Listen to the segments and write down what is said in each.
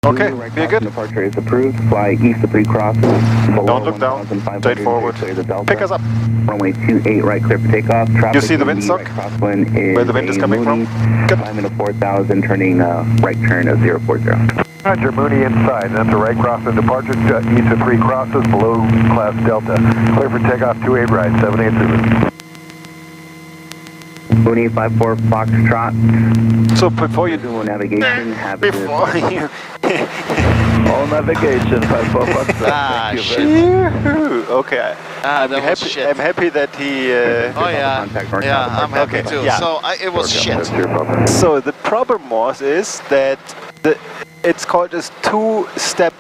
Okay, right we're good. Departure is approved. Fly east to 3 cross. Don't look down. Straight forward. Pick us up. Runway 28 right, clear for takeoff. Traffic You see the windsock? right crosswind is Where the wind is coming from? Good. Climbing to 4,000, turning right turn of 040. Roger, Mooney inside. That's a right crosswind departure. East of 3 crosses, below class Delta. Clear for takeoff 28 right, 78 Mooney 54 Foxtrot. So before you Visual navigation, have before you All navigation, 54 Foxtrot. Ah, Thank you very much. okay. that was happy, shit. I'm happy that he. Oh yeah, yeah, I'm happy Okay, too. yeah. So it was shit. That's your problem. So the problem is that it's called a two-step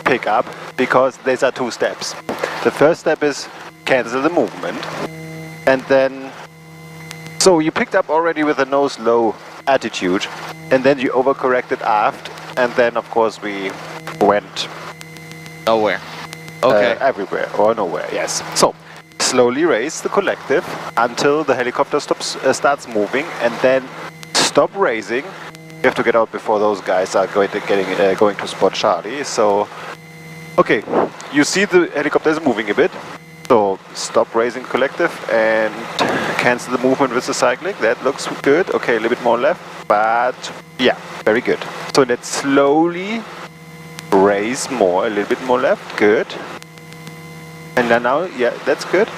pickup because these are 2 steps. The first step is cancel the movement, and then so you picked up already with a nose low attitude, and then you overcorrected aft, and then of course we went Nowhere. Okay. everywhere or nowhere. Yes. So slowly raise the collective until the helicopter starts moving, and then stop raising. You have to get out before those guys are going to spot Charlie. So, okay, you see the helicopter is moving a bit. So stop raising collective and cancel the movement with the cyclic. That looks good. Okay, a little bit more left, but yeah, very good. So let's slowly raise more, a little bit more left. Good. And then now, yeah, that's good.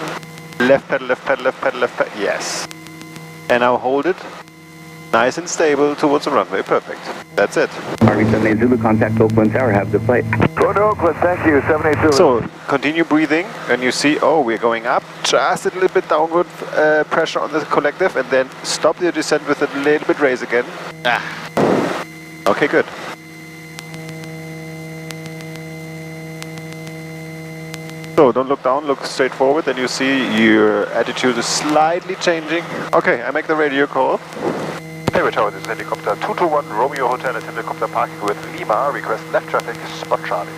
Left pedal, left pedal, left pedal, left pedal. Yes. And now hold it. Nice and stable towards the runway. Perfect. That's it. RV78 Zulu, contact Oakland Tower. Have a good flight. Go to Oakland, thank you, 782. So continue breathing, and you see, oh, we're going up. Just a little bit downward pressure on the collective, and then stop your descent with a little bit raise again. Okay, good. So don't look down, look straight forward, and you see your attitude is slightly changing. Okay, I make the radio call. Hayward Tower, this is helicopter 221 Romeo Hotel at helicopter parking with Lima. Request left traffic, spot Charlie.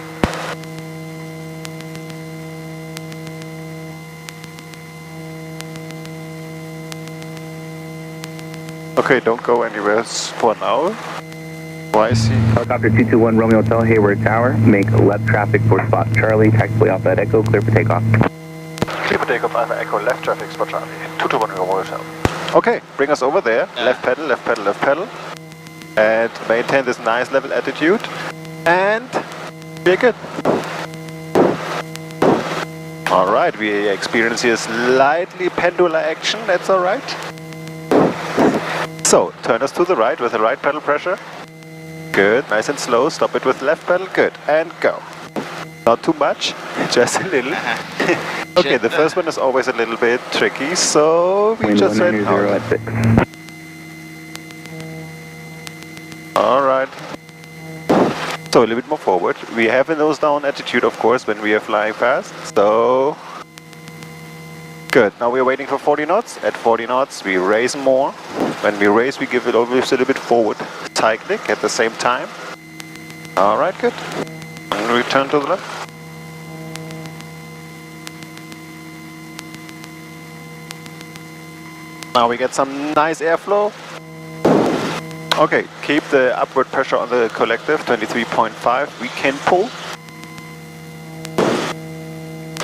Okay, don't go anywhere for now. Why is he? Helicopter 221 Romeo Hotel, Hayward Tower. Make left traffic for spot Charlie. Taxiway Alpha at Echo, clear for takeoff. Clear for takeoff, Alpha Echo, left traffic, spot Charlie. 221 Romeo Hotel. Okay, bring us over there. Left pedal, left pedal, left pedal. And maintain this nice level attitude. And we're good. Alright, we experience here slightly pendular action. That's alright. So, turn us to the right with the right pedal pressure. Good, nice and slow. Stop it with left pedal. Good, and go. Not too much, just a little. Okay, the first one is always a little bit tricky, so we Wind just went 190 out. at 6. Alright. So a little bit more forward. We have a nose down attitude, of course, when we are flying fast. So good. Now we're waiting for 40 knots. At 40 knots, we raise more. When we raise, we give it always a little bit forward. Cyclic at the same time. Alright, good. And return to the left. Now we get some nice airflow. Okay, keep the upward pressure on the collective, 23.5. We can pull.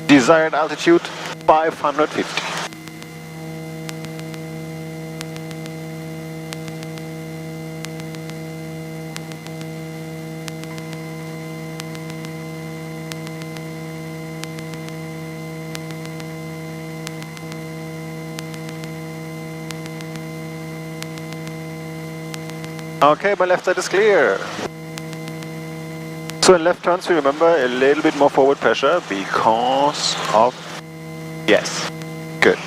Desired altitude, 550. Okay, my left side is clear. So in left turns, we remember a little bit more forward pressure because of... Yes, good.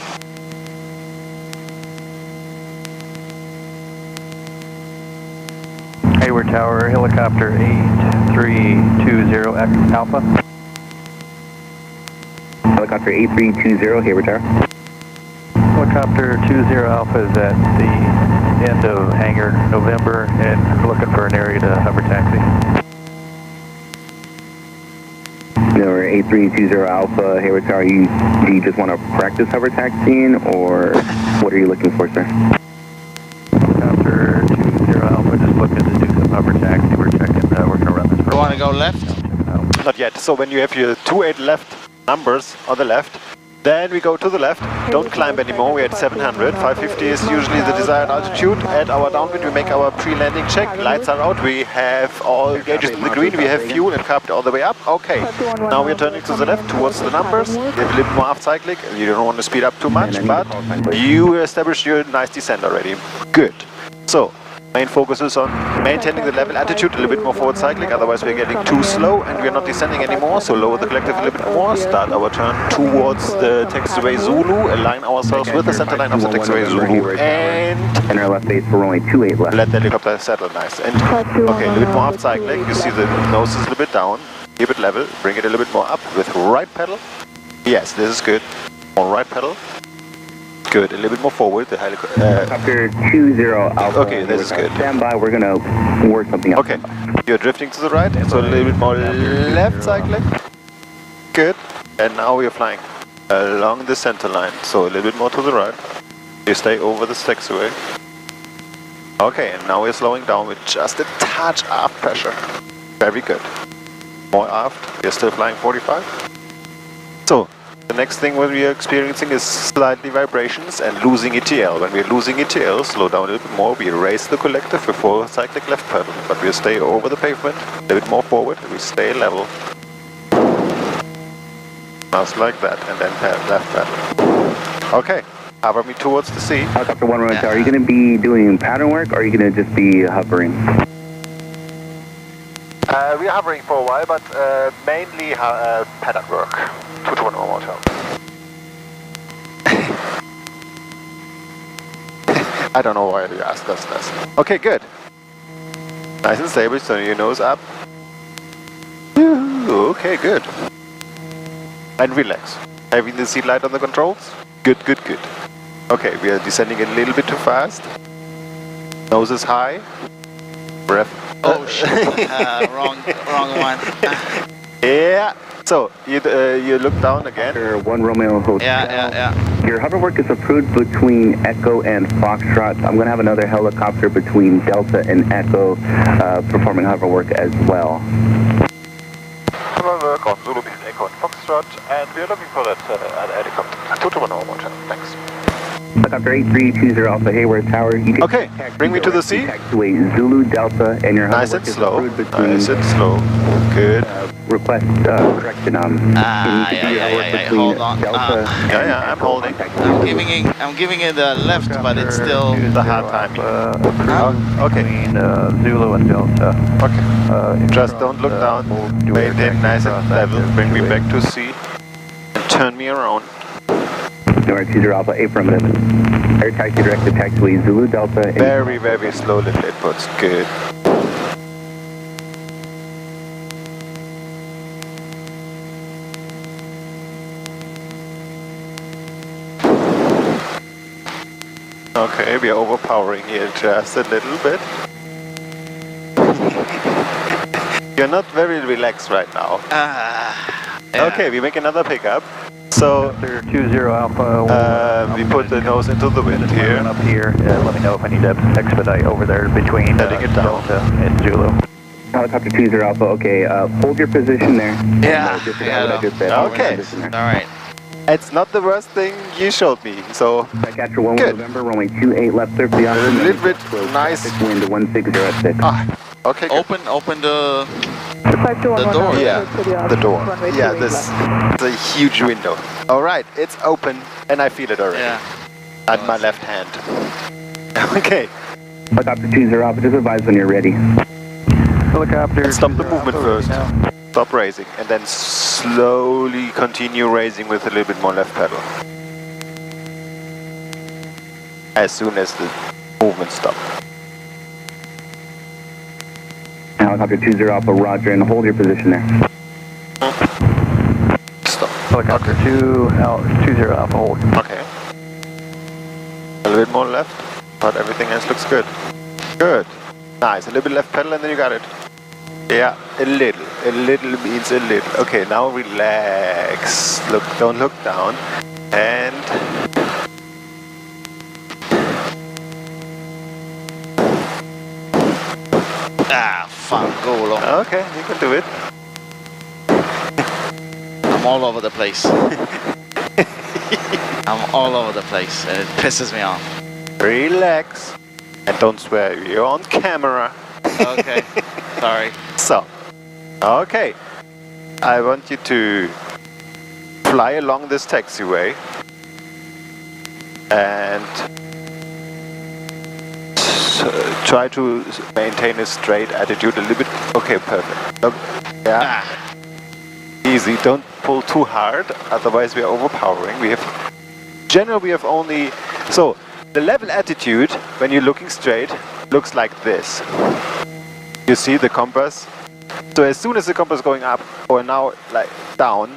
Hayward Tower, helicopter 8320 Alpha. Helicopter 8320, Hayward Tower. Helicopter 20 Alpha is at the end of hangar November and looking for an area to hover taxi. No, 8320 Alpha, Hayward Tower, do you just want to practice hover taxiing, or what are you looking for, sir? Helicopter 20 Alpha, just looking to do some hover taxi. taxi. We're checking, we're gonna run this for You want to go left? Not yet. So when you have your 28 left numbers on the left, then we go to the left. Don't climb anymore. We're at 700. 550 is usually the desired altitude. At our downwind, we make our pre-landing check. Lights are out. We have all gauges in the green. We have fuel and carpet all the way up. Okay. Now we're turning to the left towards the numbers. You have a little more aft cyclic. You don't want to speed up too much, but you established your nice descent already. Good. So, main focus is on maintaining the level attitude, a little bit more forward cyclic, otherwise we're getting too slow and we're not descending anymore, so lower the collective a little bit more, start our turn towards the taxiway Zulu, align ourselves with the center line of the taxiway Zulu, and in our left base, we're only 28 left. let the helicopter settle nice. And okay, a little bit more aft cyclic, you see the nose is a little bit down, keep it level, bring it a little bit more up with right pedal. Yes, this is good. More right pedal. Good, a little bit more forward. The Helicopter 20 Alpha. Okay, this is good. Stand by, we're gonna work something out. Okay, you're drifting to the right, so a little bit more left cycling. Good, and now we're flying along the center line, so a little bit more to the right. You stay over the taxiway. Okay, and now we're slowing down with just a touch aft pressure. Very good. More aft, we're still flying 45. So, the next thing what we are experiencing is slightly vibrations and losing ETL. When we're losing ETL, slow down a little bit more, we raise the collective before cyclic left pedal. But we stay over the pavement, a little bit more forward, and we stay level. Just like that, and then left pedal. Okay, hover me towards the sea. Helicopter 1 Romeo, are you gonna be doing pattern work or are you gonna just be hovering? We are hovering for a while, but mainly pattern work. 221 hotel. I don't know why you asked us this. Okay, good. Nice and stable, so your nose up. Okay, good. And relax. Having the seat light on the controls? Good, good, good. Okay, we are descending a little bit too fast. Nose is high. Breath. Oh shit! Wrong one. Yeah. So you look down again. Helicopter 1 Romeo Hotel. Yeah. Your hover work is approved between Echo and Foxtrot. I'm going to have another helicopter between Delta and Echo performing hover work as well. Hover work on Zulu between Echo and Foxtrot, and we are looking for that helicopter. 221 hotel. Thanks. Helicopter 8320 Alpha Hayward Tower. You can Okay, bring me to the sea. Taxiway Zulu Delta, and your hover Nice work and is slow. approved between Nice and slow. Good. request correction. Yeah. Hold on. Yeah, I'm holding. I'm giving it a left, but it's still the hard timing. Okay. Between Zulu and Delta. Okay. Just don't look down. Maintain nice and level. Bring me back to sea. And turn me around. North 20 Alpha, affirmative. Air taxi direct to taxiway Zulu Delta. Very, very slow little inputs. Good. Okay, we are overpowering here just a little bit. You're not very relaxed right now. yeah. Okay, we make another pickup. So 20 Alpha. we put the nose into the wind here. Up here. Let me know if I need to expedite over there between Letting it down. Delta and Zulu. Helicopter 20 Alpha, okay, hold your position there. Yeah. Okay. All right. It's not the worst thing you showed me, so Backcatcher 1 good. November, runway 28 left clear for the A little bit nice. Wind 1606. Okay, good. Open the door. Yeah, the door. Yeah, this is a huge window. All right, it's open, and I feel it already. Yeah. At my left hand. Okay. Helicopter 20 Alpha, just advise when you're ready. Helicopter. And stop the movement first. Stop raising, and then slowly continue raising with a little bit more left pedal. As soon as the movement stops. Helicopter 20 Alpha, roger, and hold your position there. Stop. Helicopter 20 Alpha, hold. Okay. A little bit more left, but everything else looks good. Good. Nice. A little bit left pedal, and then you got it. Yeah, a little. A little means a little. Okay, now relax. Look, don't look down. And Ah, Fanculo. Okay, you can do it. I'm all over the place. I'm all over the place and it pisses me off. Relax. And don't swear, you're on camera. Okay, sorry. So, okay. I want you to fly along this taxiway and try to maintain a straight attitude a little bit. Okay, perfect. Yeah. Easy, don't pull too hard, otherwise we are overpowering. We have only, so the level attitude when you're looking straight looks like this. You see the compass? So as soon as the compass is going up or now like down,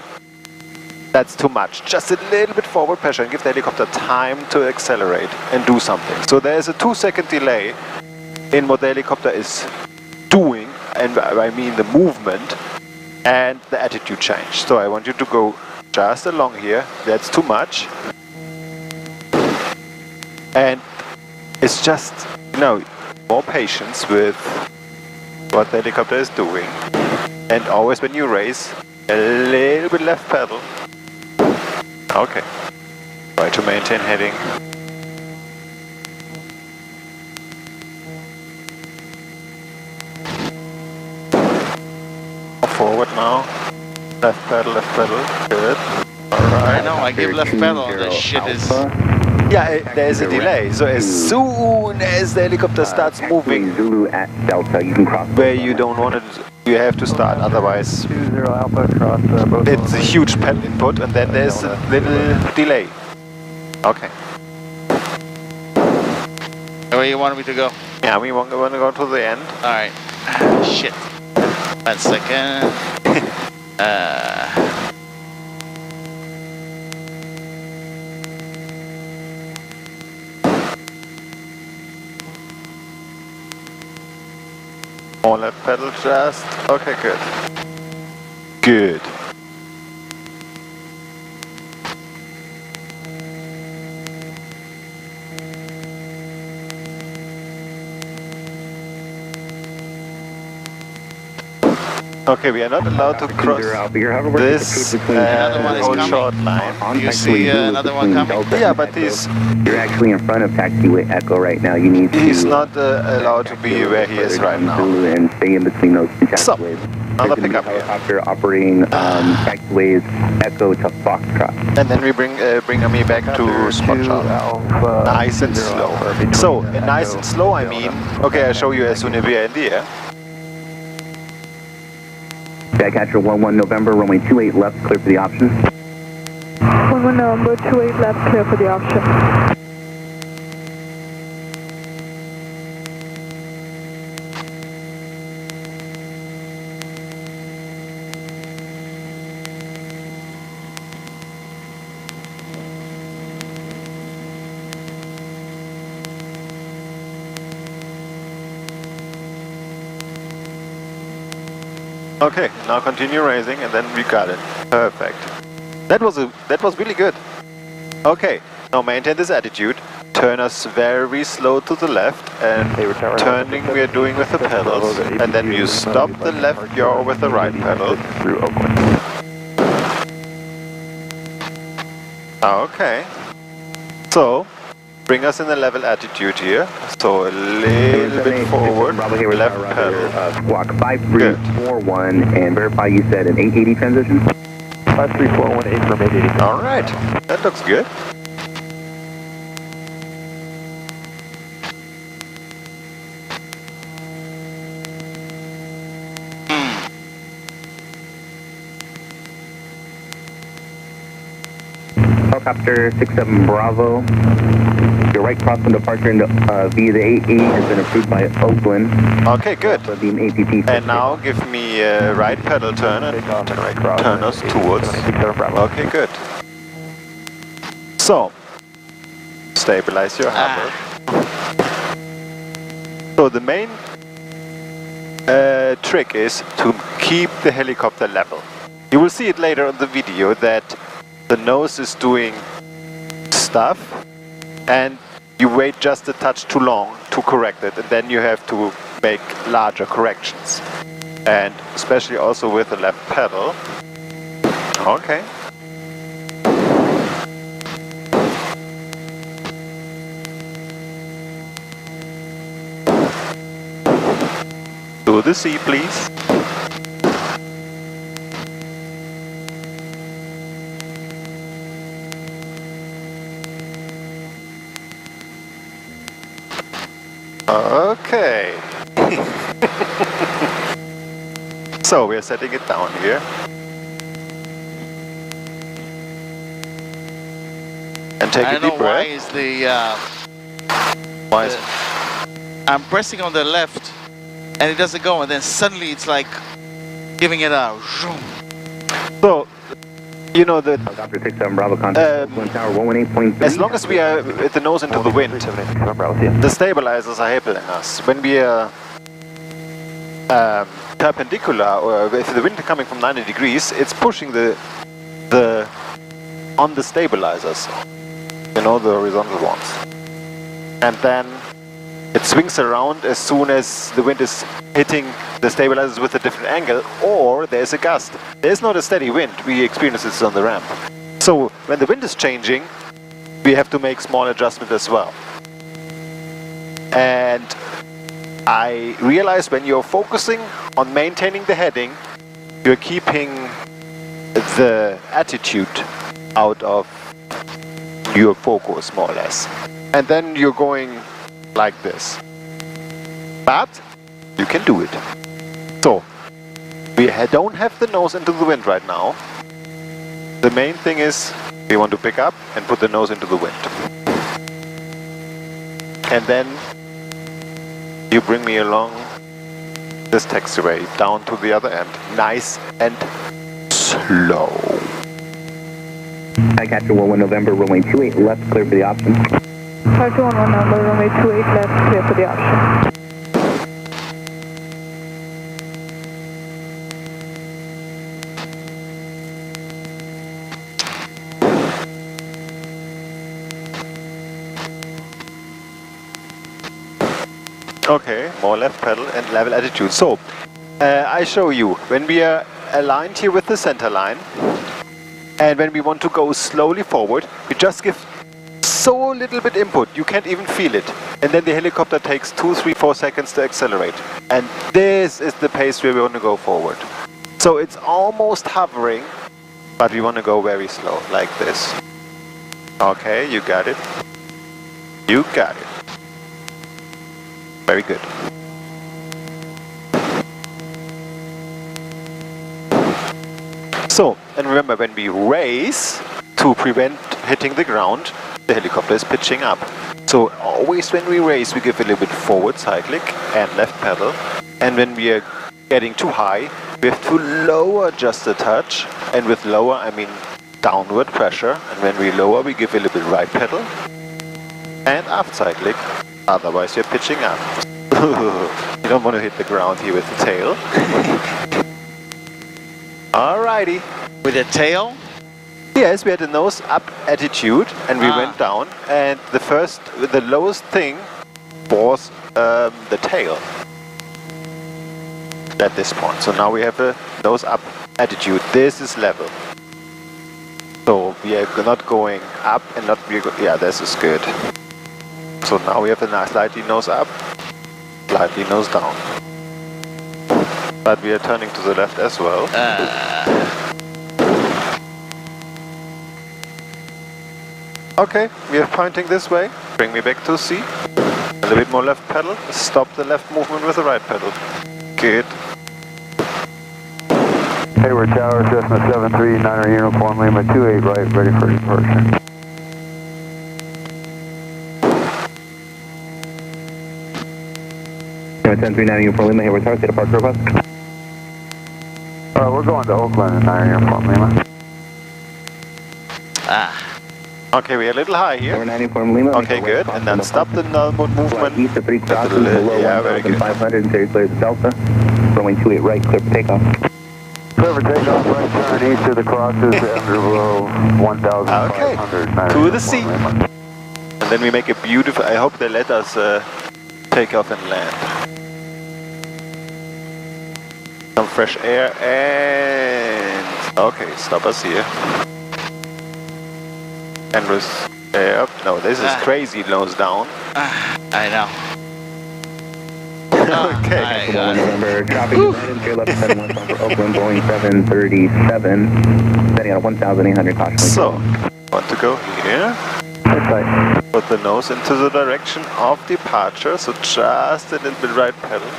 that's too much. Just a little bit forward pressure and give the helicopter time to accelerate and do something. So there's a 2-second delay in what the helicopter is doing, and I mean the movement and the attitude change. So I want you to go just along here. That's too much. And it's just, you know, more patience with what the helicopter is doing. And always when you race, a little bit left pedal. Okay. Try to maintain heading. Forward now. Left pedal, good. Alright. I know, I give left pedal, this shit is... Yeah, there's a delay. So as soon as the helicopter starts moving, Zulu at Delta, you can cross where you don't want it, you have to start, otherwise 20 Alpha across both. it's a huge pedal input and then there's a little delay. Okay. Where you want me to go? Yeah, we want to go to the end. Alright. Shit. 1 second. More left pedal just. Okay, good. Good. Okay, we are not allowed to cross this Another one is whole coming. short line. You see another one coming? Yeah, but he's You're actually in front of taxiway Echo right now. You need to... he's not allowed to be where he is right now. And stay in between those two So, taxiways. another There's a new pickup here. helicopter operating taxiways Echo to Foxtrot. And then we bring me back to spot shot. Nice and slow. So, nice and slow I mean, okay, I'll show you as soon as we are in the air. Backcatcher 11 November, runway 28 left, clear for the option. 11 November, 28 left, clear for the option. Okay, now continue raising and then we got it. Perfect. That was really good. Okay, now maintain this attitude. Turn us very slow to the left and turning we are doing with the pedals. And then you stop the left yaw with the right pedal. Okay. So, bring us in a level attitude here. So a little bit forward, left pedal. Squawk 5341 and verify you said an 880 transition? 53418 from 880. Alright, that looks good. Helicopter 67 Bravo. Your right crosswind departure into, via the 880 has been approved by Oakland. Okay, good. Beam APP. And now give me a right pedal turn and turn us towards. Okay, good. So, stabilize your hover. So the main trick is to keep the helicopter level. You will see it later in the video that the nose is doing stuff and you wait just a touch too long to correct it, and then you have to make larger corrections. And especially also with the left pedal. Okay. To the sea, please. Okay. So we are setting it down here. And take a deep breath. Why is the Why is I'm pressing on the left and it doesn't go, and then suddenly it's like giving it a zoom. So, you know that Helicopter 67 Bravo contact Wind Tower 118.3. as long as we are with the nose into the wind, the stabilizers are helping us. When we are perpendicular, or if the wind is coming from 90 degrees, it's pushing the on the stabilizers, you know, the horizontal ones. And then it swings around as soon as the wind is hitting the stabilizers with a different angle, or there's a gust. There's not a steady wind. We experience this on the ramp. So when the wind is changing, we have to make small adjustments as well. And I realize when you're focusing on maintaining the heading, you're keeping the attitude out of your focus, more or less. And then you're going like this. But you can do it. So, we don't have the nose into the wind right now. The main thing is we want to pick up and put the nose into the wind. And then you bring me along this taxiway down to the other end. Nice and slow. Highcatcher 11 November, runway 28 left, clear for the option. Highcatcher 11 November, runway 28 left, clear for the option. Okay, more left pedal and level attitude. So, I show you, when we are aligned here with the center line, and when we want to go slowly forward, we just give so little bit input, you can't even feel it. And then the helicopter takes 2, 3, 4 seconds to accelerate. And this is the pace where we want to go forward. So it's almost hovering, but we want to go very slow, like this. Okay, you got it. You got it. Very good. So, and remember, when we race to prevent hitting the ground, the helicopter is pitching up. So always when we race, we give a little bit forward cyclic and left pedal. And when we are getting too high, we have to lower just a touch. And with lower, I mean downward pressure. And when we lower, we give a little bit right pedal and aft cyclic. Otherwise, you're pitching up. You don't want to hit the ground here with the tail. Alrighty. With the tail? Yes, we had a nose up attitude and we went down. And the lowest thing was the tail at this point. So now we have a nose up attitude. This is level. So we are not going up and not, yeah, this is good. So now we have a nice slightly nose up, slightly nose down. But we are turning to the left as well. Okay, we are pointing this way. Bring me back to C. A little bit more left pedal. Stop the left movement with the right pedal. Good. Hayward Tower, Cessna 739er uniform, Lima 28 right, ready for departure. Lima 1039 uniform Lima, Hayward Tower, state departure bus. We're going to Oakland in 9 uniform Lima. Okay, we are a little high here. 490 uniform Lima. Okay, good. And then stop the movement. East of 3 crosses, below yeah, very good. 1,500, and clear to Delta. Runway 28 right, clear for takeoff. Clear for takeoff, right turn east of the crosses, under below 1,500. Okay, to the sea. And then we make a beautiful, I hope they let us take off and land. Some fresh air and... Okay, stop us here. And no, this is crazy nose down. I know. Okay. November, traffic guidance, your left 71 for Oakland, Boeing 737, setting on 1,800 caution. So, want to go here. Put the nose into the direction of departure, so just a little bit right pedal.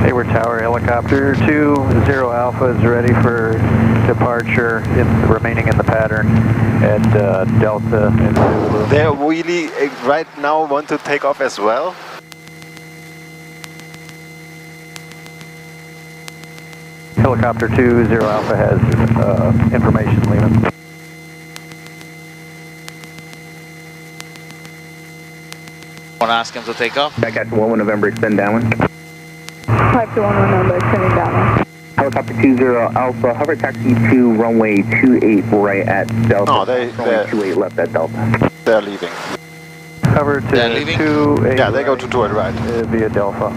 Hayward Tower, helicopter 20 Alpha is ready for departure, remaining in the pattern at Delta and Zulu. They really right now want to take off as well. Helicopter 20 Alpha has information leaving. Want to ask him to take off? Back at 11 November, extend downwind. 521 November, extending downwind. Helicopter 20 Alpha, hover taxi to runway 28 right at Delta. No, runway 28 left at Delta. They're leaving. Cover to 28 Yeah, they go to 2 right. Via Delta.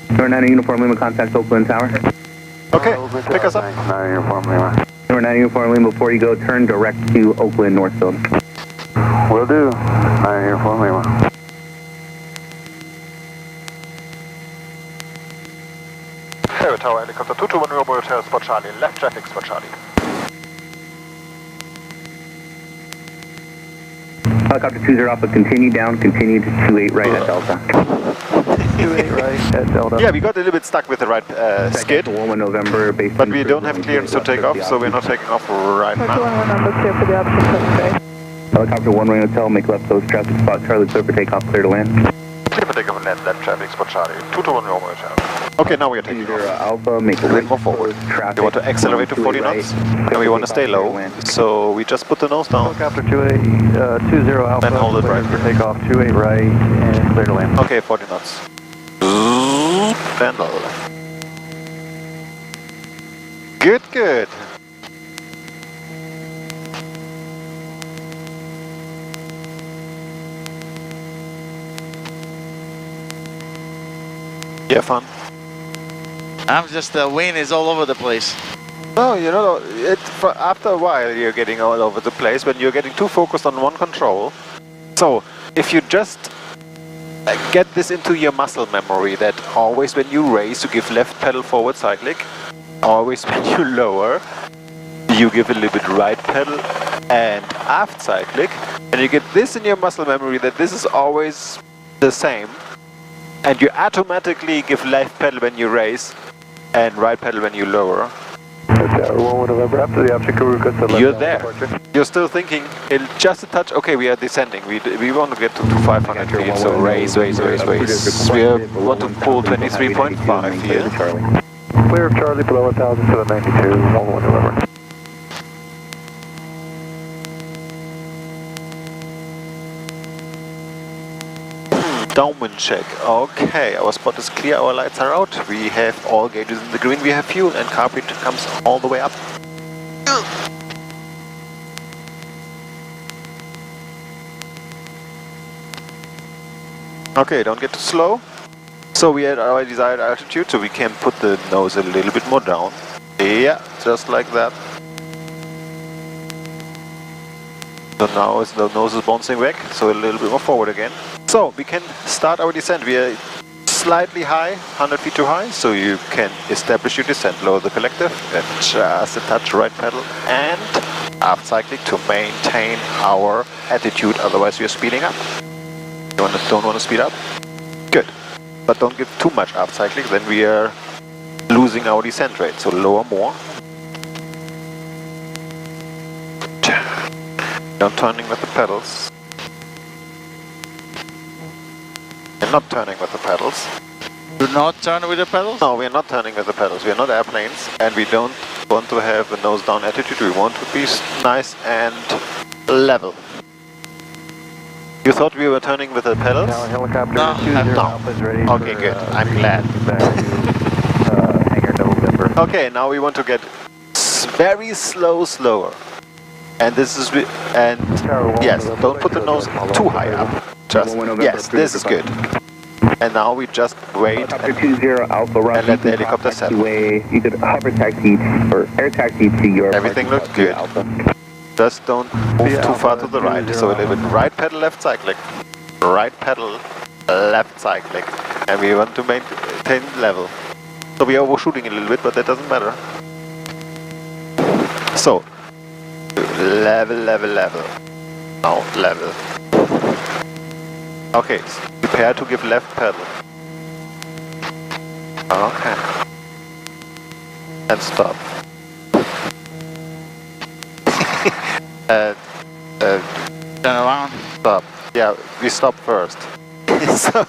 Number 9 Uniform Lima, contact Oakland Tower. Okay, pick us up. 9 Uniform Lima. Number 9 Uniform Lima, before you go, turn direct to Oakland Northfield. Will do. 9 Uniform Lima. Hayward Tower, helicopter 221 Romeo Hotel, spot Charlie, left traffic, spot Charlie. Helicopter 20 Alpha, continue down, continue to 28 right at Delta. 28 right at Delta. Yeah, we got a little bit stuck with the right skid, 1 November, but we don't have clearance to take off, so we're not taking off right now. 421 number, clear for the option 7 bay. Helicopter 1 Ring Hotel, make left coast traffic spot, Charlie clear for takeoff, clear to land. Clear for takeoff and land, left traffic, spot Charlie, 221 Romeo Hotel. Okay, now we are taking 20 off. Alpha, make A bit more forward. We want to accelerate to 40 knots, and we want to stay low, so we just put the nose down. Helicopter 20 Alpha, And hold it right. for takeoff, 28 right, and clear to land. Okay, 40 knots. Handle. Good, good. Yeah, fun. I'm just, the wind is all over the place. No, you know, after a while you're getting all over the place when you're getting too focused on one control. So, if you just get this into your muscle memory that always when you race you give left pedal forward cyclic, always when you lower you give a little bit right pedal and aft cyclic, and you get this in your muscle memory that this is always the same, and you automatically give left pedal when you race and right pedal when you lower. After the option crew gets the left. You're there. You're still thinking, just a touch, okay, we are descending. We want to get to 500 feet, so race. We want to pull 23.5 here. Clear of Charlie below 1,000 to the 92, 11 November. Downwind check. Okay, our spot is clear, our lights are out. We have all gauges in the green, we have fuel, and carpet comes all the way up. Okay, don't get too slow. So we had our desired altitude, so we can put the nose a little bit more down. Yeah, just like that. So now the nose is bouncing back, so a little bit more forward again. So we can start our descent. We are slightly high, 100 feet too high, so you can establish your descent. Lower the collective, and just a touch right pedal and aft cyclic to maintain our attitude, otherwise we are speeding up. You don't want to speed up? Good. But don't give too much aft cyclic, then we are losing our descent rate, so lower more. Don't turning with the pedals. We're not turning with the pedals. Do not turn with the pedals? No, we are not turning with the pedals. We are not airplanes, and we don't want to have a nose down attitude. We want to be nice and level. You thought we were turning with the pedals? Now helicopter No, 20 no. Alpha is ready Okay, for, good. I'm glad. Back to hangar November. Okay, now we want to get very slower. And this is, yes, don't put the nose too high up. Just, yes, this is good. And now we just wait Helicopter 20 Alpha Roger, and let the helicopter settle. You could hover taxi or air taxi to your Everything looks good. Alpha. Just don't move too far to the right. So a little bit right pedal, left cyclic. Right pedal, left cyclic. And we want to maintain level. So we are overshooting a little bit, but that doesn't matter. So, level, level, level. Now, level. Okay, prepare to give left pedal. Okay. And stop. Turn around. Stop. Yeah, we stop first. So,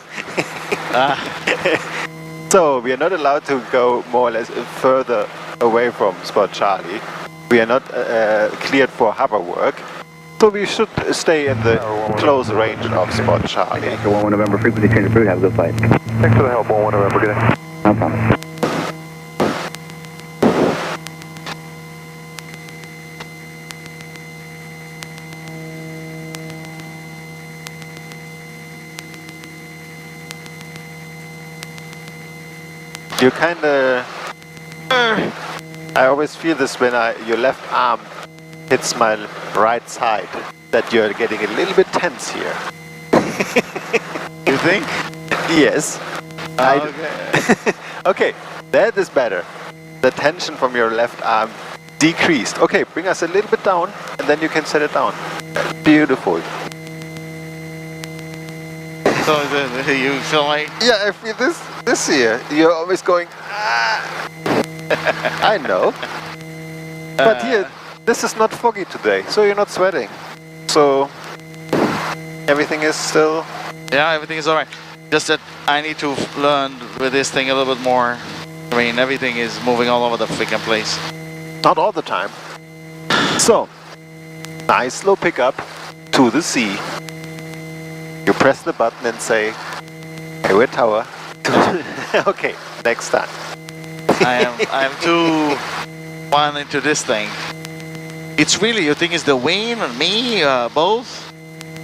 so we are not allowed to go more or less further away from spot Charlie. We are not cleared for hover work. So we should stay in the close range of spot Charlie. Echo 11 November, frequency change approved, have a good flight. Thanks for the help, 11 November, good day. No problem. You kinda... I always feel this when your left arm hits my right side, that you're getting a little bit tense here. You think? Yes. Okay. Okay, that is better. The tension from your left arm decreased. Okay, bring us a little bit down, and then you can set it down. Beautiful. So you feel like... Yeah, I feel this here. You're always going, I know. But here, this is not foggy today, so you're not sweating. So, everything is still... Yeah, everything is alright. Just that I need to learn with this thing a little bit more. I mean, everything is moving all over the freaking place. Not all the time. So, nice slow pickup to the sea. You press the button and say, Hayward Tower. Okay, next time. I am too fun into this thing. It's really, you think it's the Wayne and me, both?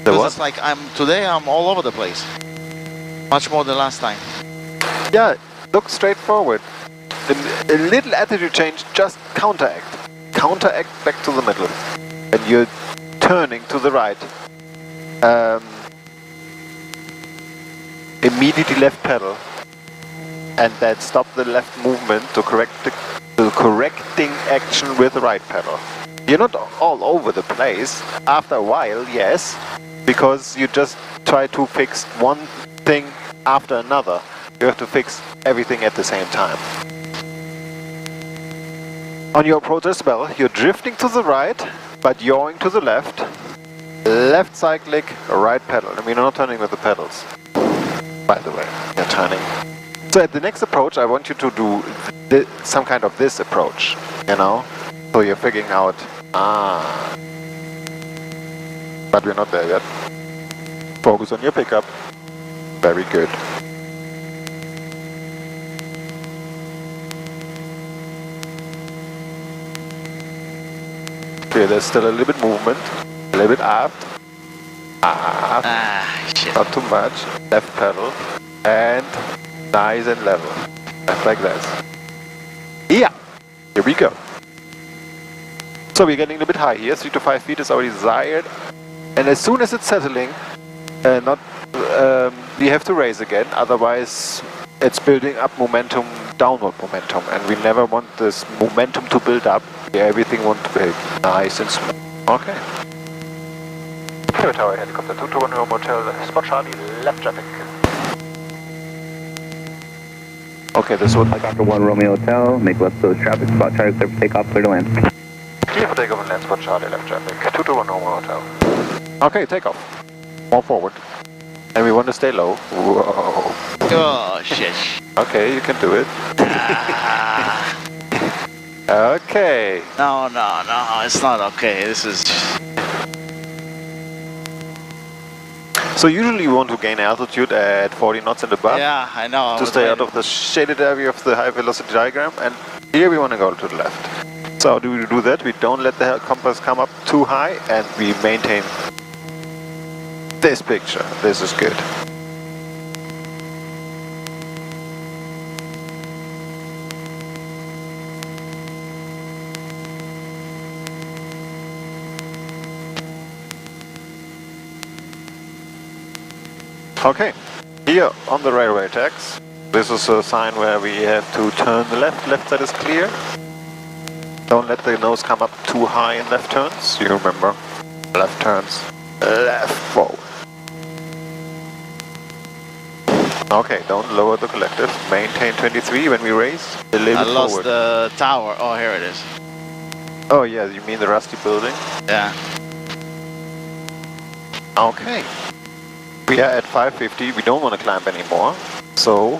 The Because what? it's like today I'm all over the place. Much more than last time. Yeah, look straight forward. A little attitude change, just counteract. Counteract back to the middle. And you're turning to the right. Immediately left pedal. And then stop the left movement to correct the correcting action with the right pedal. You're not all over the place. After a while, yes, because you just try to fix one thing after another. You have to fix everything at the same time. On your approach as well, you're drifting to the right, but yawing to the left. Left cyclic, right pedal. I mean, you're not turning with the pedals. By the way, you're turning. So at the next approach, I want you to do some kind of this approach, you know? So you're figuring out, but we're not there yet. Focus on your pickup. Very good. Okay, there's still a little bit movement, a little bit aft. Shit. Not too much. Left pedal and nice and level. Just like that. Yeah, here we go. So we're getting a bit high here. 3 to 5 feet is our desired. And as soon as it's settling, we have to raise again. Otherwise, it's building up momentum, downward momentum, and we never want this momentum to build up. Yeah, everything wants to be nice and smooth. Okay. Hayward Tower, helicopter 221 Hotel, spot Charlie, left traffic. Okay, this one. Helicopter 1 Romeo Hotel, make left close traffic, spot Charlie, clear for takeoff, clear to land. Clear for takeoff and land, spot Charlie, left traffic, 221 Hotel. Okay, take off. More forward. And we want to stay low. Whoa. Oh, shit. Okay, you can do it. Okay. No, it's not okay. This is... So usually you want to gain altitude at 40 knots and above. Yeah, I know. To stay out of the shaded area of the high velocity diagram, and here we want to go to the left. So how do we do that? We don't let the compass come up too high, and we maintain this picture. This is good. Okay, here on the railway tracks, this is a sign where we have to turn the left side is clear. Don't let the nose come up too high in left turns, you remember, left turns, left forward. Okay, don't lower the collective, maintain 23 when we raise, a little bit I lost forward. the tower. Oh, here it is. Oh yeah, you mean the rusty building? Yeah. Okay. We are at 550, we don't want to climb anymore, so,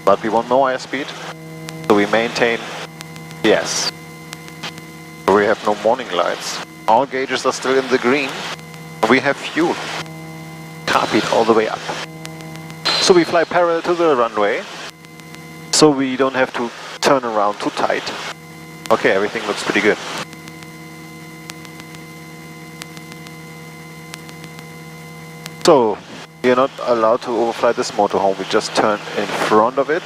but we want more airspeed, so we maintain, yes. We have no morning lights, all gauges are still in the green, we have fuel, car beat all the way up. So we fly parallel to the runway, so we don't have to turn around too tight. Okay, everything looks pretty good. So, you're not allowed to overfly this motorhome, we just turn in front of it.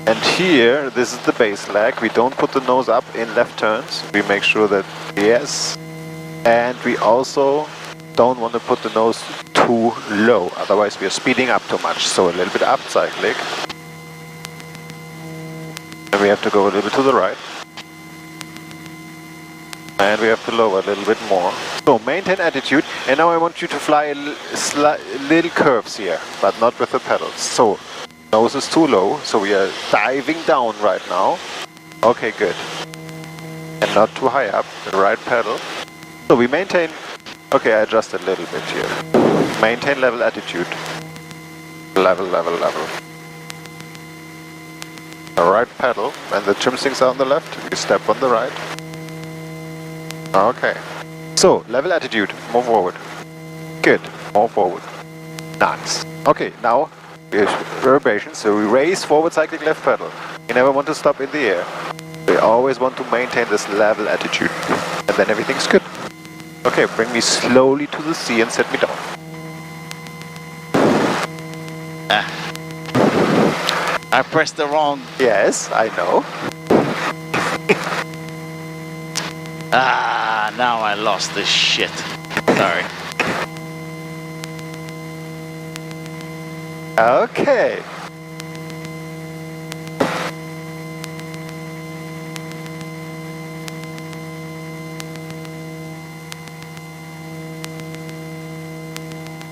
And here, this is the base lag, we don't put the nose up in left turns, we make sure that, yes. And we also don't want to put the nose too low, otherwise we are speeding up too much. So a little bit up cyclic. And we have to go a little bit to the right. And we have to lower a little bit more. So maintain attitude, and now I want you to fly little curves here, but not with the pedals. So, nose is too low, so we are diving down right now. Okay, good. And not too high up, the right pedal. So we maintain, okay, I adjust a little bit here. Maintain level attitude. Level, level, level. The right pedal, and the trim sinks are on the left, we step on the right. Okay, so level attitude, more forward. Good, more forward. Nice. Okay, now we have reverbation, so we raise forward cyclic left pedal. You never want to stop in the air. We always want to maintain this level attitude, and then everything's good. Okay, bring me slowly to the sea and set me down. I pressed the wrong. Yes, I know. Ah, now I lost this shit. Sorry. Okay.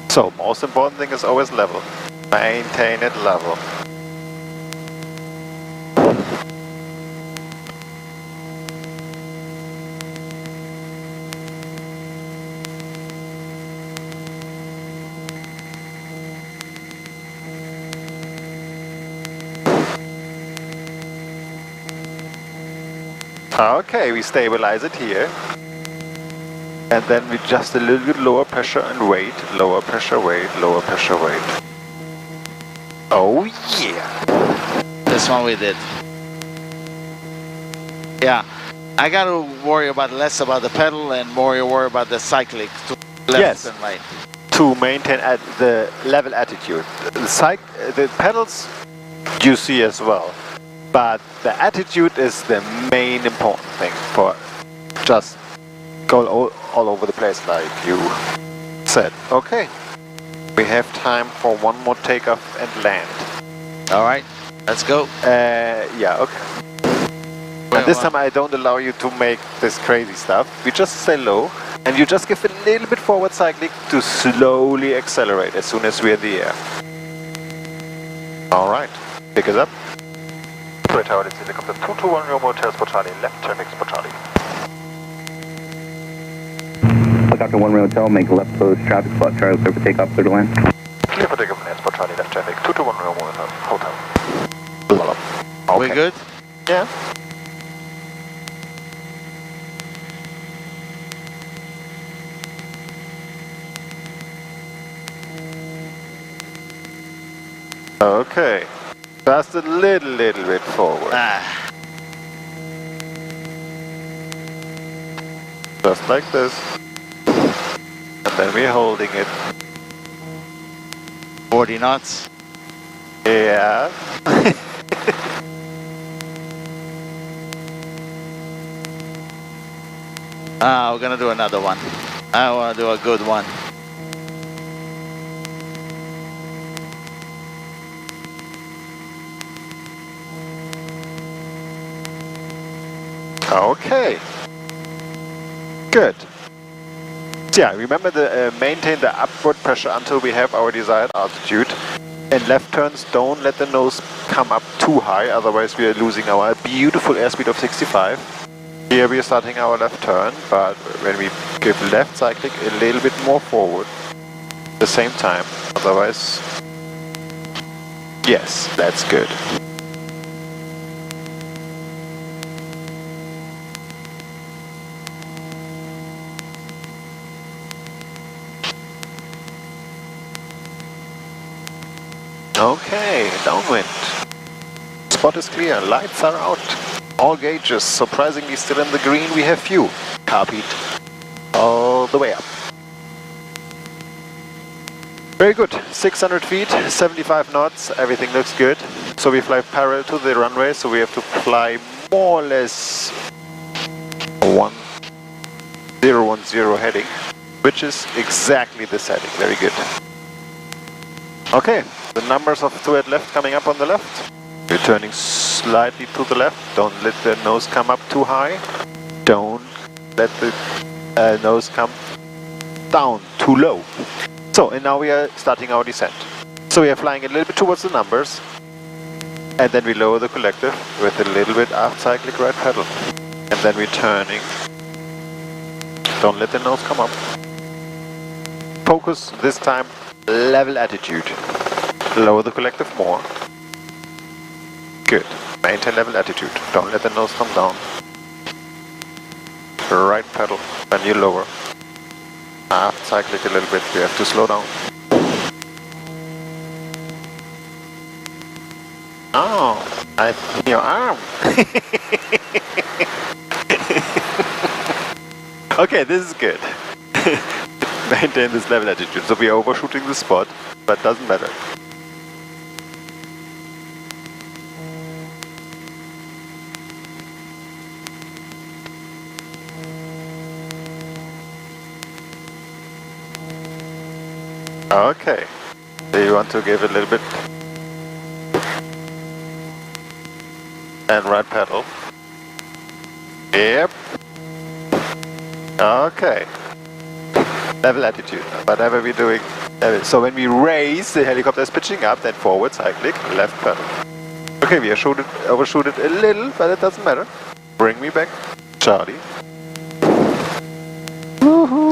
So, most important thing is always level. Maintain it level. Okay, we stabilize it here. And then we just a little bit lower pressure and weight, lower pressure, weight, lower pressure, weight. Oh yeah! This one we did. Yeah, I gotta worry about less about the pedal and more worry about the cyclic to left Yes. and right. To maintain at the level attitude. The pedals you see as well. But the attitude is the main important thing for just go all over the place like you said. Okay, we have time for one more takeoff and land. All right, let's go. Yeah, okay. And this time I don't allow you to make this crazy stuff. We just stay low and you just give a little bit forward cycling to slowly accelerate as soon as we're in the air. All right, pick us up. Tower, it's helicopter 221 Romeo Hotels for Charlie, left traffic for Charlie. Helicopter 1 Romeo Hotel, make left close traffic spot, Charlie, clear for takeoff, clear to land. Clear for takeoff and land for Charlie, left traffic 221 Romeo Hotel. Okay. We good? Yeah. Okay. Just a little bit forward. Ah, Just like this. And then we're holding it. 40 knots. Yeah. Ah, we're gonna do another one. I wanna do a good one. Okay. Good. So yeah, remember to maintain the upward pressure until we have our desired altitude. In left turns, don't let the nose come up too high, otherwise we are losing our beautiful airspeed of 65. Here we are starting our left turn, but when we give left cyclic a little bit more forward at the same time, otherwise, yes, that's good. Okay, downwind. Spot is clear, lights are out. All gauges, surprisingly still in the green, we have fuel. Copied. All the way up. Very good, 600 feet, 75 knots, everything looks good. So we fly parallel to the runway, so we have to fly more or less 1010 heading, which is exactly this heading, very good. Okay, the numbers of 2 at left coming up on the left. You're turning slightly to the left, don't let the nose come up too high. Don't let the nose come down too low. So, and now we are starting our descent. So we are flying a little bit towards the numbers, and then we lower the collective with a little bit aft cyclic right pedal. And then we're turning. Don't let the nose come up. Focus this time, level attitude. Lower the collective more. Good. Maintain level attitude. Don't let the nose come down. Right pedal when you lower. Aft cyclic a little bit. We have to slow down. Oh, I feel your arm. Okay, this is good. Maintain this level attitude. So we are overshooting the spot, but doesn't matter. Okay, so you want to give a little bit and right pedal. Yep. Okay. Level attitude, whatever we're doing. So when we raise, the helicopter is pitching up, then forward cyclic, left pedal. Okay, we overshoot it a little, but it doesn't matter. Bring me back, Charlie.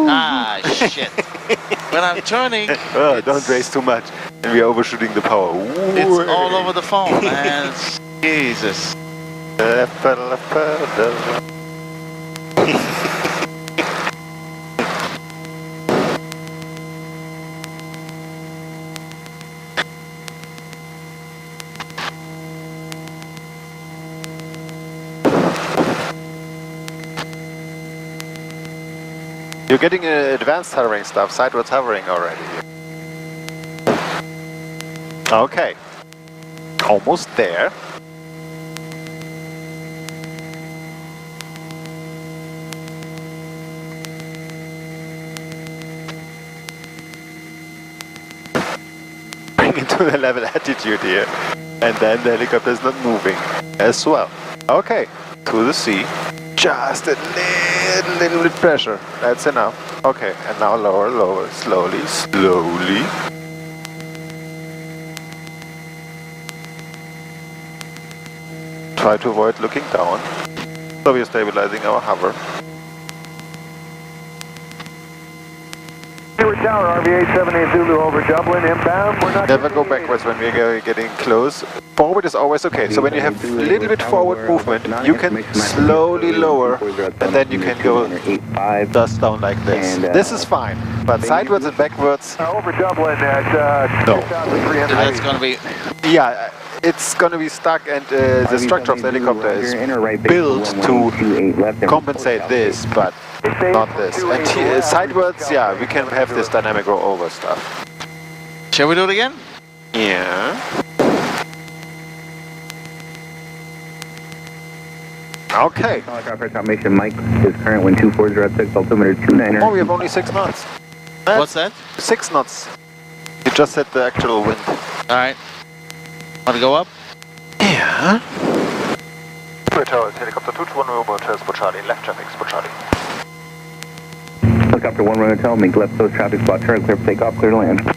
Ah, shit. When I'm turning, don't raise too much, and we are overshooting the power. It's all over the phone, man. Jesus. Left pedal, left pedal. You're getting advanced hovering stuff, sidewards hovering already. Okay. Almost there. Bring it to the level attitude here. And then the helicopter is not moving as well. Okay, to the sea. Just a little bit pressure. That's enough. Okay, and now lower, lower, slowly, slowly. Try to avoid looking down. So we are stabilizing our hover. Hayward Tower, RVA 78 Zulu over Dublin, inbound. We're not Never go backwards when we're getting close. Forward is always okay. So when you have a little bit forward movement, you can slowly lower, and then you can go just down like this. This is fine, but sidewards and backwards. over Dublin at No. 2,300. That's gonna be. Yeah, it's gonna be stuck, and the structure of the helicopter is built to compensate this, but not this. And sidewards, yeah, we can have this dynamic roll over stuff. Shall we do it again? Yeah. Okay. Confirmation, Mike is current wind 2406, altimeter 29er. Oh, we have only 6 knots. What's that? 6 knots. You just said the actual wind. Alright. Want to go up? Yeah. Tower, helicopter 221 Romeo Hotel, Charlie, left traffic, Charlie. Helicopter 1 Romeo Hotel, make left coast traffic spot turn, clear for takeoff, clear to land. Clear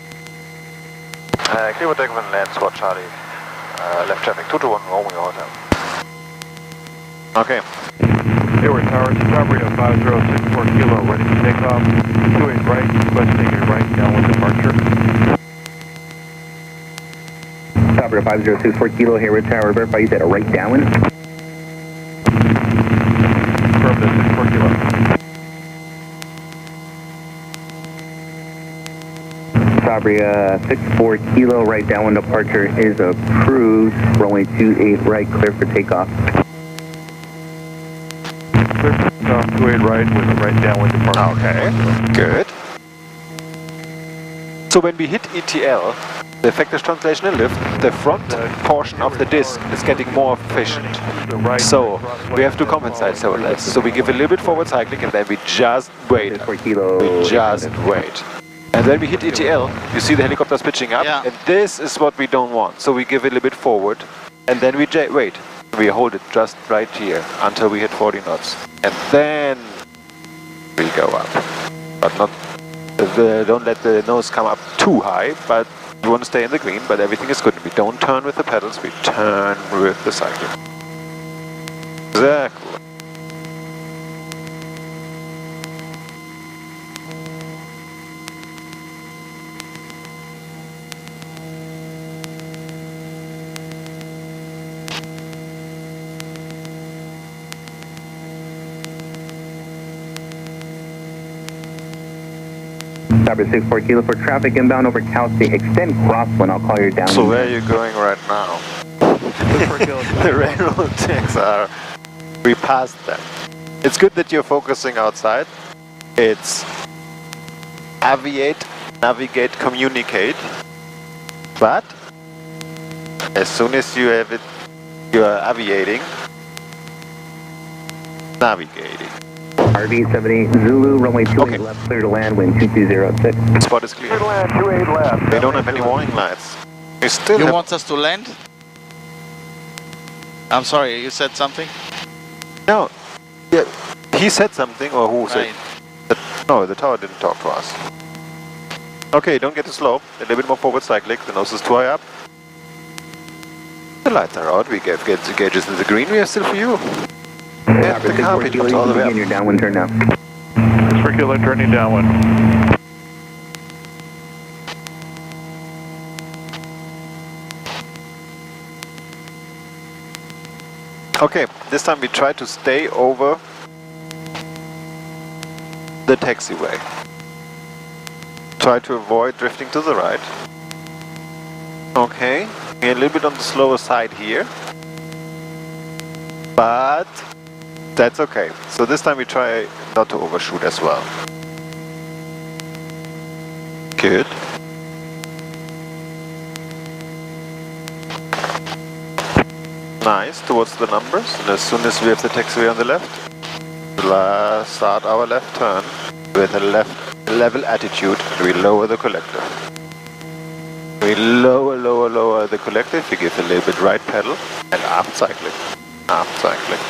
for takeoff and land, Spot Charlie, left traffic, 221 Romeo Hotel. Okay. Hayward Tower, Discovery of 5064 Kilo, ready to take off. 28 right, requesting a right downwind departure. Discovery 5064 Kilo, Hayward Tower, verify you said a right downwind. Affirmative, 64 Kilo. Discovery 64 Kilo, right downwind departure is approved. Runway 28 right, clear for takeoff. Clear for takeoff, 28 right with a right downwind departure. Okay, good. So when we hit ETL, the effective translational lift, the front portion of the disc is getting more efficient. So we have to compensate so less. So we give a little bit forward cycling and then we just wait. We just wait. And then we hit ETL, you see the helicopters pitching up, and this is what we don't want. So we give it a little bit forward and then we wait. We hold it just right here until we hit 40 knots. And then we go up. But not, don't let the nose come up too high, but we want to stay in the green, but everything is good. We don't turn with the pedals, we turn with the cycling. Exactly. Tower 64 Kilo for traffic inbound over Cal State. Extend crosswind, I'll call your down. So where are you going right now? The railroad tracks are, we passed them. It's good that you're focusing outside. It's aviate, navigate, communicate. But as soon as you have it, you are aviating, navigating. RV78 Zulu, runway 28 left, clear to land, wind 2206. Spot is clear. Clear to land, 28 left. They don't have any warning lights. You still You have... want us to land? I'm sorry, you said something? No. Yeah, he said something, or who said? Right. No, the tower didn't talk to us. Okay, don't get too slow. A little bit more forward cyclic. The nose is too high up. The lights are out. We gave the gauges in the green. We are still for you. And the carpet comes all the way up. Your downwind turn now. 64 Kilo turning downwind. Okay, this time we try to stay over the taxiway. Try to avoid drifting to the right. Okay, we're a little bit on the slower side here. But that's okay. So this time we try not to overshoot as well. Good. Nice, towards the numbers. And as soon as we have the taxiway on the left, we'll start our left turn with a level attitude and we lower the collective. We lower the collective, we give a little bit right pedal and aft cycling. Aft cycling.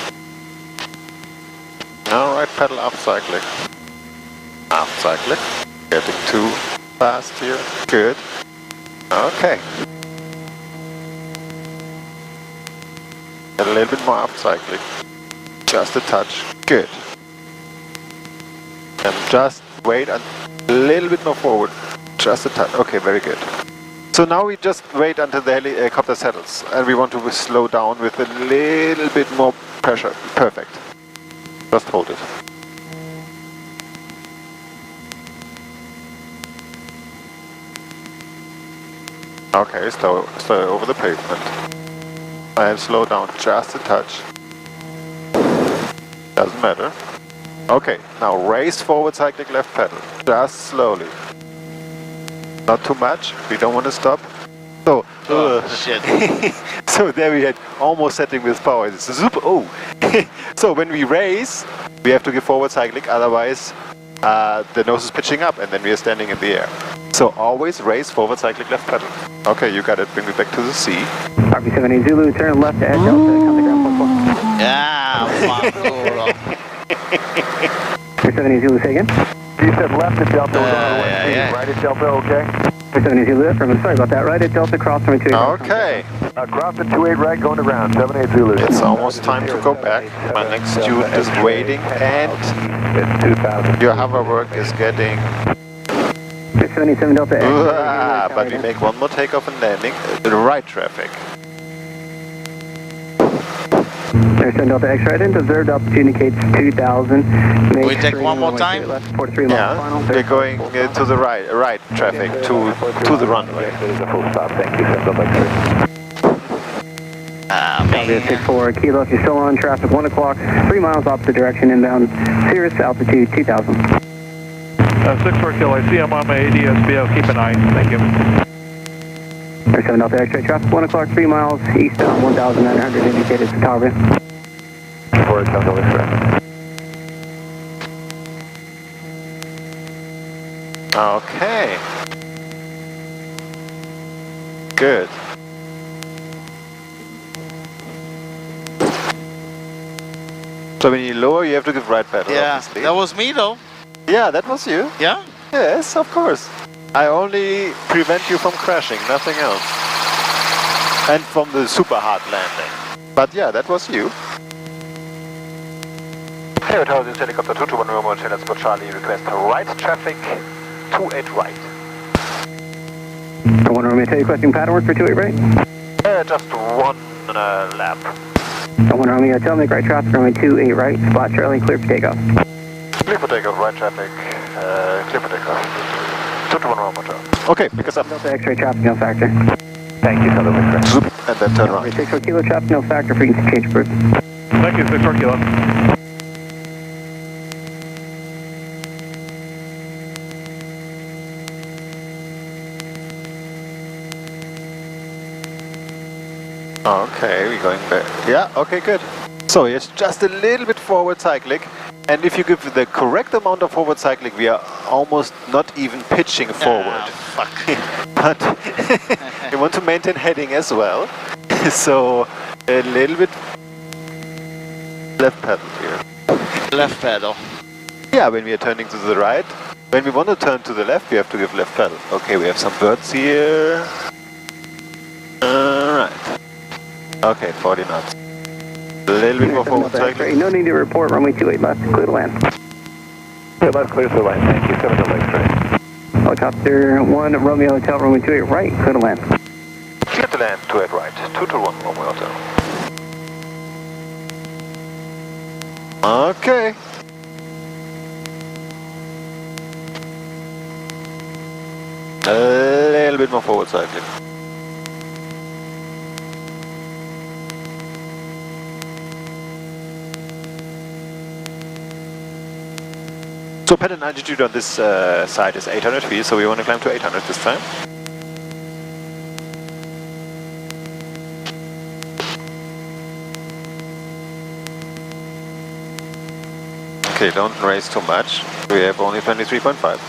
Now right pedal aft cycling. Aft cycling. Getting too fast here. Good. Okay. A little bit more aft cycling. Just a touch. Good. And just wait a little bit more forward. Just a touch. Okay, very good. So now we just wait until the helicopter settles and we want to slow down with a little bit more pressure. Perfect. Just hold it. Okay, slow over the pavement. And slow down just a touch. Doesn't matter. Okay, now raise forward cyclic left pedal. Just slowly. Not too much, we don't want to stop. So, Shit. so there we had almost setting with power. It's super. Oh, so when we raise, we have to give forward cyclic, otherwise the nose is pitching up and then we are standing in the air. So always raise forward cyclic left pedal. Okay, you got it. Bring me back to the sea. RV78 Zulu, turn left at Delta, come to ground 44. Yeah. 70 Zulu, say again. You said left at Delta, we're going to yeah. right at Delta, okay? 70 Zulu, affirmative. Sorry about that. Right at Delta, cross runway 28. Okay, Cross at 28 right, going to ground, 78 Zulu. it's almost time to go back. My next student is waiting and your hover work is getting... 77 Delta X. But we make one more takeoff and landing. The right traffic. There's 7 Delta X right in. Observed altitude indicates 2,000. We take one more time? Yeah, we're going to the right traffic, to the runway. Ah, man. 64 Kilo, if you're still on traffic, 1 o'clock, 3 miles opposite direction, inbound Cirrus, altitude 2,000. 64 Kilo, I see I'm on my ADSB, I'll keep an eye, thank you. There's 7 Delta X-ray traffic, 1 o'clock, 3 miles, eastbound 1,900, indicated Tower. 4 Delta X-ray. Okay. Good. So when you lower, you have to give right pedal, Yeah, obviously. that was me though. Yeah, that was you. Yeah? Yes, of course. I only prevent you from crashing, nothing else. And from the super hard landing. But yeah, that was you. Hayward Airport, this is helicopter 221 Romeo, Challenge for Charlie, request right traffic, 28 right. 1 Romeo, requesting pattern work for 28 right? Just one lap. 1 Romeo, tell me right traffic, runway 28 right, spot Charlie, clear for takeoff. Clear for takeoff, right traffic, clear for takeoff. 221 Romeo. Okay, pick us up. Delta X-ray traffic, no factor. Thank you, Delta X-ray. Zoop, and then turn around. 64 Kilo traffic, no factor, frequency change approved. Thank you, 64 Kilo. Okay, we're going back. Yeah, okay, good. So it's just a little bit forward cyclic. And if you give the correct amount of forward cyclic, we are almost not even pitching forward. Fuck. But you want to maintain heading as well. So a little bit left pedal here. Left pedal. Yeah, when we are turning to the right. When we want to turn to the left, we have to give left pedal. Okay, we have some birds here. Alright. Okay, 40 knots. A little bit more forward cycling. No need to report, runway 28 left, clear to land. Yeah, that's clear to the line, thank you, 7 Delta X-ray. Helicopter 1 Romeo Hotel, runway 28 right, clear to land. Clear to land, 28 right, 221 Romeo Hotel. Okay. A little bit more forward cycling. So pattern altitude on this side is 800 feet, so we want to climb to 800 this time. Okay, don't raise too much. We have only 23.5.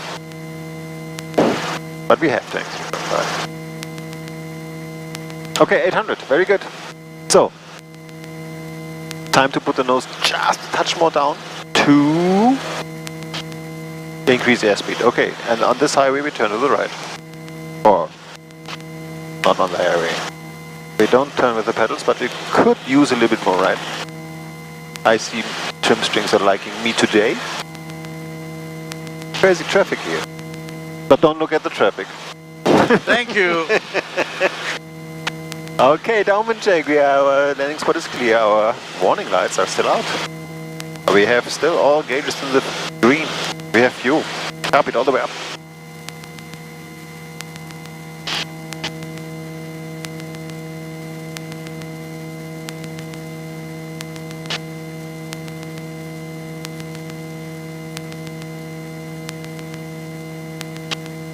But we have 23.5. Okay, 800, very good. So, time to put the nose just a touch more down to increase airspeed. Okay, and on this highway we turn to the right. Or not on the highway. We don't turn with the pedals, but we could use a little bit more right. I see trim strings are liking me today. Crazy traffic here. But don't look at the traffic. Thank you. Okay, Daumen check. Our landing spot is clear. Our warning lights are still out. We have still all gauges in the green. We have fuel. Up it all the way up.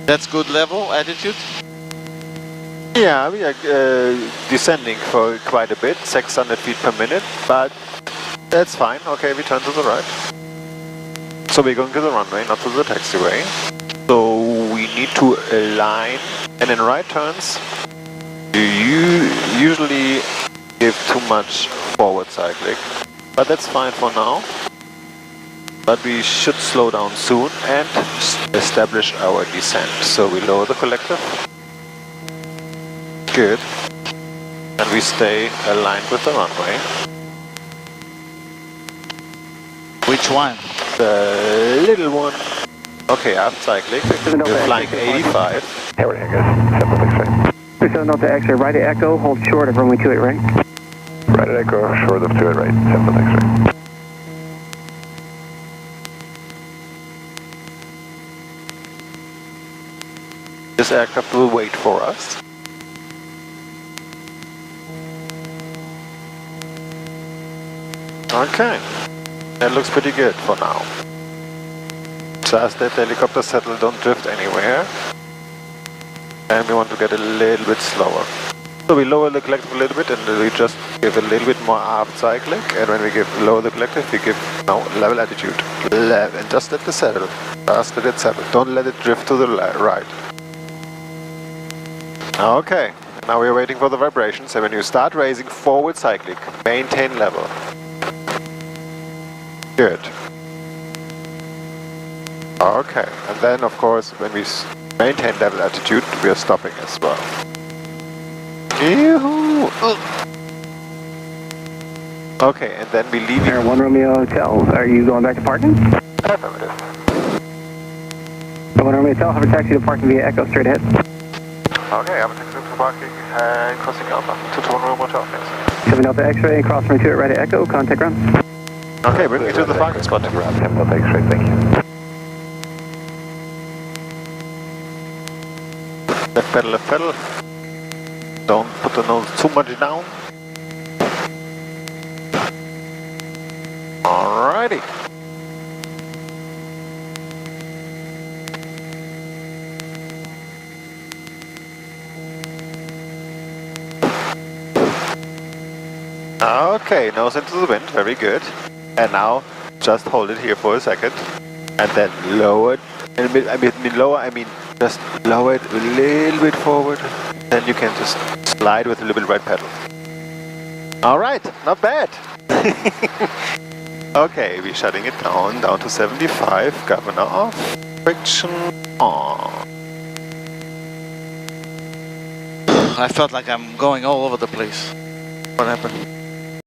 That's good level, attitude? Yeah, we are descending for quite a bit, 600 feet per minute, but that's fine. Okay, we turn to the right. So we're going to the runway, not to the taxiway. So we need to align, and in right turns, you usually give too much forward cyclic, but that's fine for now. but we should slow down soon and establish our descent. So we lower the collective. Good. And we stay aligned with the runway. Which one? The little one. Okay, aft cycling. We're flying 85. Hayward Airport, 7 X-ray. 37 Delta X-ray, right at Echo, hold short of runway 28 right. Right at Echo, short of 28 right, 7 X-ray. This aircraft will wait for us. Okay, that looks pretty good for now. Just that the helicopter settle, don't drift anywhere. And we want to get a little bit slower. So we lower the collective a little bit and we just give a little bit more aft cyclic. And when we lower the collective, we give now level attitude. And just let it settle. Just let it settle. Don't let it drift to the right. Okay, now we're waiting for the vibrations. And when you start raising forward cyclic, maintain level. Good. Okay, and then of course when we maintain level attitude, we are stopping as well. Okay, and then we leave. Air 1 Romeo Hotel, are you going back to parking? Affirmative. 1 Romeo Hotel, have a taxi to parking via Echo, straight ahead. Okay, I'm taking to parking and crossing Alpha. 221 Romeo Hotel, yes. 7 Delta X-ray, cross runway 28 right at Echo, contact ground. Okay, bring me to the parking spot. 7 Delta X-ray, thank you. Left pedal, left pedal. Don't put the nose too much down. Alrighty. Okay, nose into the wind, very good. And now just hold it here for a second. And then lower it. I mean just lower it a little bit forward. Then you can just slide with a little bit right pedal. Alright, not bad. Okay, we're shutting it down to 75. Governor off. Friction on. I felt like I'm going all over the place. What happened?